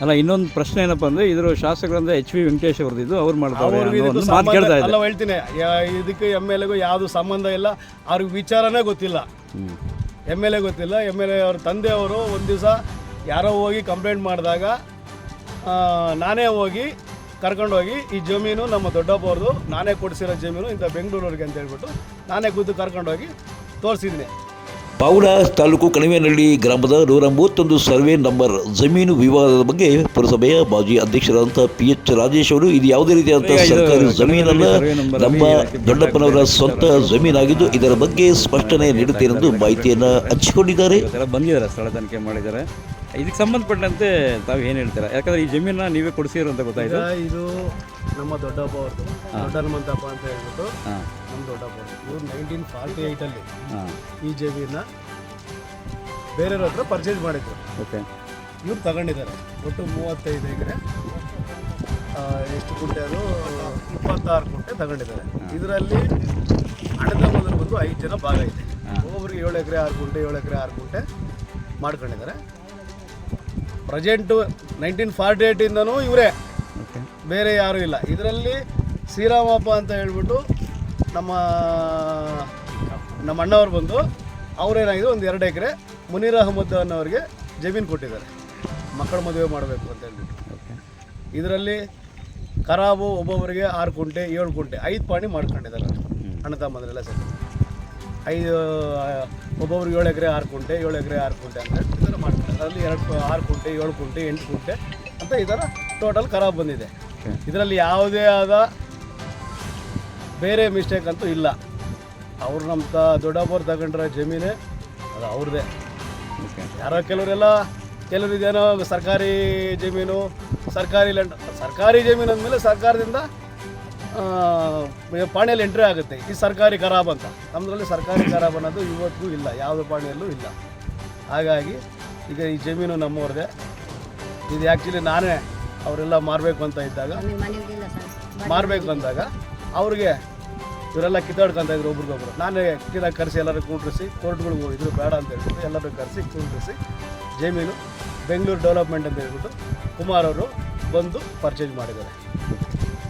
ಅಲ್ಲ, ಇನ್ನೊಂದು ಪ್ರಶ್ನೆ ಏನಪ್ಪ ಅಂದರೆ, ಇದರ ಶಾಸಕರಂದ್ರೆ ಎಚ್ ವಿ ವೆಂಕಟೇಶ್ ಅವ್ರದ್ದು ಅವ್ರು ಮಾಡ್ತಾರೆ ಮಾತು ಕೇಳ್ತಾ ಅಲ್ಲ ಹೇಳ್ತೀನಿ, ಇದಕ್ಕೆ ಎಮ್ ಎಲ್ ಎಗೂ ಯಾವುದು ಸಂಬಂಧ ಇಲ್ಲ. ಅವ್ರಿಗೆ ವಿಚಾರನೇ ಗೊತ್ತಿಲ್ಲ. ಎಮ್ ಎಲ್ ಎ ಗೊತ್ತಿಲ್ಲ. ಎಮ್ ಎಲ್ ಎ ಅವ್ರ ತಂದೆಯವರು ಒಂದು ದಿವಸ ಯಾರೋ ಹೋಗಿ ಕಂಪ್ಲೇಂಟ್ ಮಾಡಿದಾಗ ನಾನೇ ಹೋಗಿ ಕರ್ಕೊಂಡೋಗಿ ಈ ಜಮೀನು ನಮ್ಮ ದೊಡ್ಡಪ್ಪ ಅವ್ರದ್ದು, ನಾನೇ ಕೊಡಿಸಿರೋ ಜಮೀನು ಇಂಥ ಬೆಂಗಳೂರವ್ರಿಗೆ ಅಂತ ಹೇಳ್ಬಿಟ್ಟು ನಾನೇ ಖುದ್ದು ಕರ್ಕೊಂಡೋಗಿ ತೋರಿಸಿದ್ದೀನಿ. ಪಾವಡ ತಾಲೂಕು ಕಣಿವೆನಹಳ್ಳಿ ಗ್ರಾಮದ 131 ಸರ್ವೆ ನಂಬರ್ ಜಮೀನು ವಿವಾದದ ಬಗ್ಗೆ ಪುರಸಭೆಯ ಮಾಜಿ ಅಧ್ಯಕ್ಷರಾದಂಥ PH ರಾಜೇಶ್ ಅವರು, ಇದು ಯಾವುದೇ ರೀತಿಯಾದಂಥ ಸರ್ಕಾರಿ ಜಮೀನಲ್ಲ, ನಮ್ಮ ದೊಡ್ಡಪ್ಪನವರ ಸ್ವಂತ ಜಮೀನಾಗಿದ್ದು ಇದರ ಬಗ್ಗೆ ಸ್ಪಷ್ಟನೆ ನೀಡುತ್ತೇನೆಂದು ಮಾಹಿತಿಯನ್ನು ಹಂಚಿಕೊಂಡಿದ್ದಾರೆ. ಬಂದಿದ್ದಾರೆ, ಸ್ಥಳ ತನಿಖೆ ಮಾಡಿದ್ದಾರೆ. ಇದಕ್ಕೆ ಸಂಬಂಧಪಟ್ಟಂತೆ ತಾವು ಏನು ಹೇಳ್ತೀರಾ? ಯಾಕಂದರೆ ಈ ಜಮೀನನ್ನ ನೀವೇ ಕೊಡಿಸಿರೋ ಅಂತ ಗೊತ್ತಾಯ್ತು. ಇದು ನಮ್ಮ ದೊಡ್ಡಪ್ಪ ಅವ್ರದ್ದು, ದೊಡ್ಡ ಹನುಮಂತಪ್ಪ ಅಂತ ಹೇಳ್ಬಿಟ್ಟು ನಮ್ಮ ದೊಡ್ಡಪ್ಪ ಅವ್ರದ್ದು. ಇವ್ರು 1948 ಈ ಜಮೀನ ಬೇರೆಯವ್ರ ಹತ್ರ ಪರ್ಚೇಸ್ ಮಾಡಿದ್ರು. ಓಕೆ. ಇವ್ರು ತಗೊಂಡಿದ್ದಾರೆ. ಒಟ್ಟು 35 ಎಕರೆ, ಎಷ್ಟು ಕುಂಟೆ ಅದು 26 ಕುಂಟೆ ತಗೊಂಡಿದ್ದಾರೆ. ಇದರಲ್ಲಿ ಹಣದ ಮೊದಲು ಬಂದು 5 ಜನ ಭಾಗ ಇದೆ. ಒಬ್ಬೊಬ್ರಿಗೆ 7 ಎಕರೆ 6 ಕುಂಟೆ 7 ಎಕರೆ 6 ಕುಂಟೆ ಮಾಡ್ಕೊಂಡಿದ್ದಾರೆ. ಪ್ರೆಸೆಂಟು 1948ಇಂದನೂ ಇವರೇ, ಬೇರೆ ಯಾರೂ ಇಲ್ಲ. ಇದರಲ್ಲಿ ಶ್ರೀರಾಮಪ್ಪ ಅಂತ ಹೇಳ್ಬಿಟ್ಟು ನಮ್ಮ ಅಣ್ಣವ್ರು ಬಂದು ಅವರೇನಾಗಿದೆ, ಒಂದು 2 ಎಕರೆ ಮುನೀರ್ ಅಹಮದ್ ಅನ್ನೋರಿಗೆ ಜಮೀನು ಕೊಟ್ಟಿದ್ದಾರೆ, ಮಕ್ಕಳ ಮದುವೆ ಮಾಡಬೇಕು ಅಂತ ಹೇಳ್ಬಿಟ್ಟು. ಇದರಲ್ಲಿ ಖರಾಬು ಒಬ್ಬೊಬ್ಬರಿಗೆ 6 ಕುಂಟೆ 7 ಕುಂಟೆ 5 ಪಾಣಿ ಮಾಡ್ಕೊಂಡಿದ್ದಾರೆ ಅಣ್ಣ ತಮ್ಮಂದ್ರೆಲ್ಲ ಸೇರಿ. 5 ಒಬ್ಬೊಬ್ರಿಗೆ 7 ಎಕರೆ 6 ಕುಂಟೆ 7 ಎಕರೆ 6 ಕುಂಟೆ ಅಂತ ಈ ಥರ ಮಾಡ್ತಾರೆ. ಅದರಲ್ಲಿ 6 ಕುಂಟೆ 7 ಕುಂಟೆ 8 ಕುಂಟೆ ಅಂತ ಈ ಥರ ಟೋಟಲ್ ಖರಾಬ್ ಬಂದಿದೆ. ಇದರಲ್ಲಿ ಯಾವುದೇ ಆದ ಬೇರೆ ಮಿಸ್ಟೇಕ್ ಅಂತೂ ಇಲ್ಲ. ಅವ್ರು ನಮ್ಮ ದೊಡ್ಡಪ್ಪವ್ರು ತಗೊಂಡ್ರೆ ಜಮೀನೇ ಅದು ಅವ್ರದ್ದೇ. ಯಾರೋ ಕೆಲವರು ಇದೇನೋ ಸರ್ಕಾರಿ ಜಮೀನು, ಸರ್ಕಾರಿ ಲ್ಯಾಂಡ್, ಸರ್ಕಾರಿ ಜಮೀನು ಅಂದಮೇಲೆ ಸರ್ಕಾರದಿಂದ ಪಾಣಿಯಲ್ಲಿ ಎಂಟ್ರಿ ಆಗುತ್ತೆ. ಈ ಸರ್ಕಾರಿ ಖರಾಬ್ ಅಂತ, ನಮ್ಮದ್ರಲ್ಲಿ ಸರ್ಕಾರಿ ಖರಾಬ್ ಅನ್ನೋದು ಇವತ್ತಿಗೂ ಇಲ್ಲ, ಯಾವುದೇ ಪಾಣಿಯಲ್ಲೂ ಇಲ್ಲ. ಹಾಗಾಗಿ ಈಗ ಈ ಜಮೀನು ನಮ್ಮವ್ರದೇ. ಇದು ಆ್ಯಕ್ಚುಲಿ ನಾನೇ ಅವರೆಲ್ಲ ಮಾರಬೇಕು ಅಂತ ಇದ್ದಾಗ ಅವ್ರಿಗೆ ಇವರೆಲ್ಲ ಕಿತ್ತಾಡ್ಕೊಂತ ಇದ್ರು ಒಬ್ರಿಗೊಬ್ರು. ನಾನೇ ಕರೆಸಿ ಎಲ್ಲರೂ ಕೂಡ್ರಿಸಿ ಕೋರ್ಟ್ಗಳಿಗೆ ಹೋಗಿದ್ರು, ಬೇಡ ಅಂತ ಹೇಳ್ಬಿಟ್ಟು ಎಲ್ಲರೂ ಕರೆಸಿ ಕೂಡ್ರಿಸಿ ಜಮೀನು ಬೆಂಗಳೂರು ಡೆವಲಪ್ಮೆಂಟ್ ಅಂತ ಹೇಳ್ಬಿಟ್ಟು ಕುಮಾರ್ ಅವರು ಬಂದು ಪರ್ಚೇಸ್ ಮಾಡಿದ್ದಾರೆ.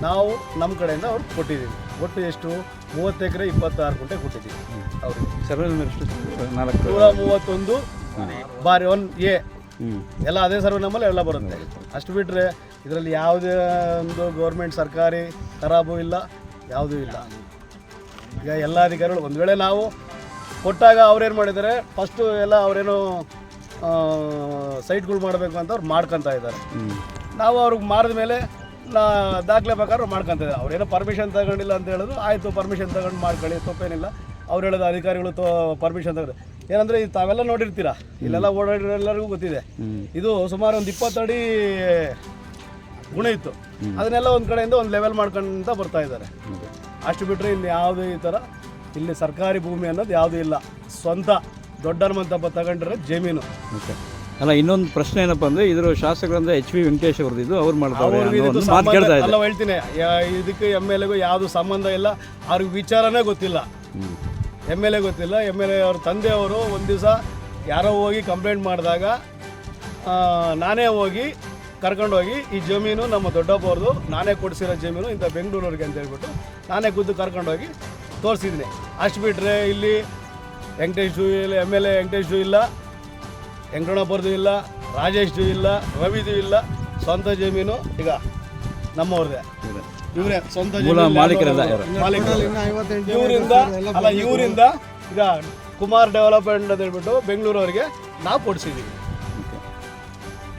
ನಾವು ನಮ್ಮ ಕಡೆಯಿಂದ ಅವ್ರಿಗೆ ಕೊಟ್ಟಿದ್ದೀವಿ. ಒಟ್ಟು ಎಷ್ಟು 30 ಎಕರೆ 26 ಕುಂಟೆ ಕೊಟ್ಟಿದ್ದೀವಿ ಅವ್ರಿಗೆ. ಸರ್ವೆ ನಂಬರ್ 131 ಬಾರಿ 1A ಎಲ್ಲ ಅದೇ ಸರ್ವೆ ನಂಬರ್ ಎಲ್ಲ ಬರುತ್ತೆ. ಅಷ್ಟು ಬಿಟ್ಟರೆ ಇದರಲ್ಲಿ ಯಾವುದೇ ಒಂದು ಗೌರ್ಮೆಂಟ್ ಸರ್ಕಾರಿ ಖರಾಬು ಇಲ್ಲ, ಯಾವುದೂ ಇಲ್ಲ. ಈಗ ಎಲ್ಲ ಅಧಿಕಾರಿಗಳು ಒಂದು ವೇಳೆ ನಾವು ಕೊಟ್ಟಾಗ ಅವ್ರೇನು ಮಾಡಿದ್ದಾರೆ, ಫಸ್ಟು ಎಲ್ಲ ಅವರೇನು ಸೈಟ್ಗಳು ಮಾಡಬೇಕು ಅಂತ ಅವ್ರು ಮಾಡ್ಕೊತಾ ಇದ್ದಾರೆ. ನಾವು ಅವ್ರಿಗೆ ಮಾರಿದ ಮೇಲೆ ದಾಖಲೆ ಪ್ರಕಾರ ಮಾಡ್ಕೊತ ಇದ್ದಾರೆ. ಅವ್ರೇನೋ ಪರ್ಮಿಷನ್ ತಗೊಂಡಿಲ್ಲ ಅಂತ ಹೇಳಿದ್ರು, ಆಯಿತು ಪರ್ಮಿಷನ್ ತಗೊಂಡು ಮಾಡ್ಕೊಳ್ಳಿ, ತಪ್ಪೇನಿಲ್ಲ. ಅವ್ರು ಹೇಳೋದು ಅಧಿಕಾರಿಗಳು ಪರ್ಮಿಷನ್ ತಗೊಂಡು ಏನಂದರೆ, ಇದು ತಾವೆಲ್ಲ ನೋಡಿರ್ತೀರಾ, ಇಲ್ಲೆಲ್ಲ ಓಡಾಡಿರೋ ಎಲ್ಲರಿಗೂ ಗೊತ್ತಿದೆ. ಇದು ಸುಮಾರು ಒಂದು 20 ಅಡಿ ಗುಣ ಇತ್ತು. ಅದನ್ನೆಲ್ಲ ಒಂದು ಕಡೆಯಿಂದ ಒಂದು ಲೆವೆಲ್ ಮಾಡ್ಕೊಂತ ಬರ್ತಾ ಇದ್ದಾರೆ. ಅಷ್ಟು ಬಿಟ್ಟರೆ ಇನ್ನು ಯಾವುದೇ ಈ ಥರ ಇಲ್ಲಿ ಸರ್ಕಾರಿ ಭೂಮಿ ಅನ್ನೋದು ಯಾವುದೂ ಇಲ್ಲ. ಸ್ವಂತ ದೊಡ್ಡ ಹನುಮಂತಪ್ಪ ತಗೊಂಡಿರೋ ಜಮೀನು. ಅಲ್ಲ, ಇನ್ನೊಂದು ಪ್ರಶ್ನೆ ಏನಪ್ಪ ಅಂದರೆ, ಇದರ ಶಾಸಕರಂದ್ರೆ ಎಚ್ ವಿ ವೆಂಕಟೇಶ್ ಅವ್ರದ್ದು ಅವ್ರು ಮಾಡ್ತಾರೆ ಮಾತು ಕೇಳ್ತಾ ಅಲ್ಲ ಹೇಳ್ತೀನಿ, ಇದಕ್ಕೆ ಎಮ್ ಎಲ್ ಎಗೂ ಯಾವುದು ಸಂಬಂಧ ಇಲ್ಲ. ಅವ್ರಿಗೆ ವಿಚಾರನೇ ಗೊತ್ತಿಲ್ಲ. ಎಮ್ ಎಲ್ ಎ ಗೊತ್ತಿಲ್ಲ. ಎಮ್ ಎಲ್ ಎ ಅವ್ರ ತಂದೆಯವರು ಒಂದು ದಿವಸ ಯಾರೋ ಹೋಗಿ ಕಂಪ್ಲೇಂಟ್ ಮಾಡಿದಾಗ ನಾನೇ ಹೋಗಿ ಕರ್ಕೊಂಡೋಗಿ ಈ ಜಮೀನು ನಮ್ಮ ದೊಡ್ಡಪ್ಪ ಅವ್ರದ್ದು, ನಾನೇ ಕೊಡಿಸಿರೋ ಜಮೀನು ಇಂಥ ಬೆಂಗಳೂರವ್ರಿಗೆ ಅಂತ ಹೇಳ್ಬಿಟ್ಟು ನಾನೇ ಖುದ್ದು ಕರ್ಕೊಂಡೋಗಿ ತೋರಿಸಿದ್ದೀನಿ. ಅಷ್ಟು ಬಿಟ್ಟರೆ ಇಲ್ಲಿ ವೆಂಕಟೇಶು ಇಲ್ಲ, ಎಮ್ ಎಲ್ ಎ ವೆಂಕಟೇಶು ಇಲ್ಲ, ವೆಂಕಟಣ್ಣಪ್ಪರದು ಇಲ್ಲ, ರಾಜೇಶ್ದು ಇಲ್ಲ, ರವಿದು ಇಲ್ಲ. ಸ್ವಂತ ಜಮೀನು ಈಗ ನಮ್ಮವ್ರದೇ. ಇವರೇ ಸ್ವಂತ ಇವರಿಂದ ಈಗ ಕುಮಾರ್ ಡೆವಲಪ್ಮೆಂಟ್ ಅಂತ ಹೇಳ್ಬಿಟ್ಟು ಬೆಂಗಳೂರವ್ರಿಗೆ ನಾವು ಕೊಡಿಸಿದ್ದೀವಿ.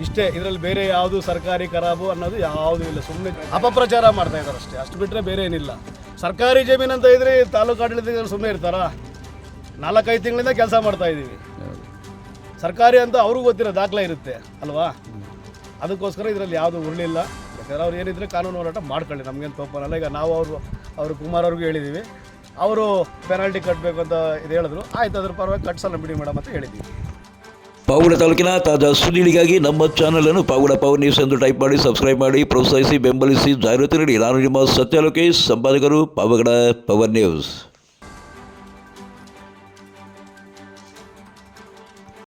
ಇಷ್ಟೇ, ಇದರಲ್ಲಿ ಬೇರೆ ಯಾವುದು ಸರ್ಕಾರಿ ಖರಾಬು ಅನ್ನೋದು ಯಾವುದೂ ಇಲ್ಲ. ಸುಮ್ಮನೆ ಅಪಪ್ರಚಾರ ಮಾಡ್ತಾ ಇದ್ದಾರೆ ಅಷ್ಟೇ. ಅಷ್ಟು ಬಿಟ್ಟರೆ ಬೇರೆ ಏನಿಲ್ಲ. ಸರ್ಕಾರಿ ಜಮೀನು ಅಂತ ಇದ್ರೆ ತಾಲೂಕು ಆಡಳಿತದಲ್ಲಿ ಸುಮ್ಮನೆ ಇರ್ತಾರಾ? 4-5 ತಿಂಗಳಿಂದ ಕೆಲಸ ಮಾಡ್ತಾ ಇದ್ದೀವಿ. ಸರ್ಕಾರಿ ಅಂತ ಅವ್ರಿಗೂ ಗೊತ್ತಿರೋ ದಾಖಲೆ ಇರುತ್ತೆ ಅಲ್ವಾ? ಅದಕ್ಕೋಸ್ಕರ ಇದರಲ್ಲಿ ಯಾವುದು ಉರುಳಿಲ್ಲ. ಯಾಕಂದರೆ ಅವ್ರು ಏನಿದ್ರೆ ಕಾನೂನು ಹೋರಾಟ ಮಾಡ್ಕೊಳ್ಳಿ, ನಮಗೇನು ತಪ್ಪಲ್ಲ. ಈಗ ನಾವು ಅವರು ಕುಮಾರ್ ಅವ್ರಿಗೂ ಹೇಳಿದ್ದೀವಿ. ಅವರು ಪೆನಾಲ್ಟಿ ಕಟ್ಟಬೇಕು ಅಂತ ಇದು ಹೇಳಿದ್ರು. ಆಯ್ತು, ಅದ್ರ ಪರವಾಗಿ ಕಟ್ಸಲ್ಲ ಬಿಡಿ ಮೇಡಮ್ ಅಂತ ಹೇಳಿದ್ದೀವಿ. ಪಾವಗಡ ತಾಲೂಕಿನ ತಾಜಾ ಸುದ್ದಿಗಳಿಗಾಗಿ ನಮ್ಮ ಚಾನಲನ್ನು ಪಾವಗಡ ಪವರ್ ನ್ಯೂಸ್ ಎಂದು ಟೈಪ್ ಮಾಡಿ, ಸಬ್ಸ್ಕ್ರೈಬ್ ಮಾಡಿ, ಪ್ರೋತ್ಸಾಹಿಸಿ, ಬೆಂಬಲಿಸಿ, ಜಾಹೀರಾತು ನೀಡಿ. ನಾನು ನಿಮ್ಮ ಸತ್ಯ ಲೋಕೇಶ್, ಸಂಪಾದಕರು, ಪಾವಗಡ ಪವರ್ ನ್ಯೂಸ್.